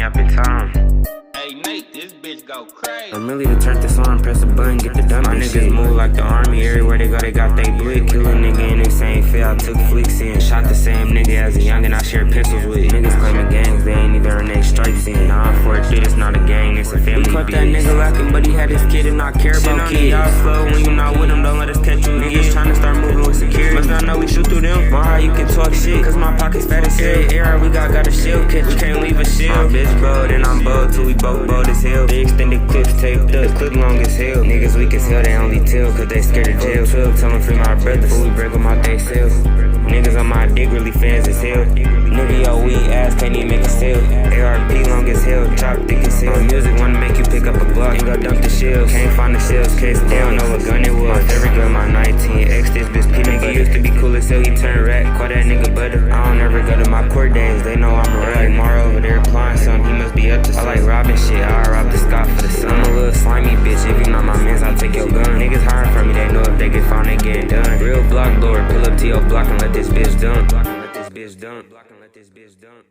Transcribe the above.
snapping time. Hey Nate, this bitch go crazy. I'm really to turn this on, press a button, get the done. My niggas move like the army, everywhere they go, they got they blick. Kill a nigga in the same field, I took flicks in. Shot the same nigga as a youngin' I share pistols with. Niggas claiming gangs, they ain't even earn their stripes in. 943, it's not a gang, it's a family. We caught that nigga lacking, but he had his kid and not care about kids. Y'all slow when you not with him, don't let us catch you. Niggas tryna start moving with security. Must not know we shoot through them. More how you can talk shit, cause my pocket's fat as hell. Air we got a shield catch, we can't leave a shield. My bitch bold and I'm bold till we both bold as hell. The extended clips taped up, clip long as hell. Niggas weak as hell, they only tell cause they scared of jail. 12, tell them free my brother, before we break them out they cells. Niggas on my dick really fans as hell. Nigga, yo, weak ass can't even make a sale. ARP long as hell, chop thick as hell. My music wanna make you pick up a Glock and go dump the shells. Can't find the shells, case they don't know what gun it was. My favorite gun, my 19X, this bitch peanut butter. Used to be cool as hell, he turned rat, call that nigga butter. I don't ever go to my court days, they know I'm a rat. Like Mar over there applying something, he must be up to something. I like robbing shit, I rob the Scott for the sun. I'm a little slimy bitch, if you not my mans, I'll take your gun. Niggas hiring from me, they know if they get found, they get done. Real block blower, pull up to your block and let this bitch dump. Block and let this bitch dump. Block and let this bitch dump.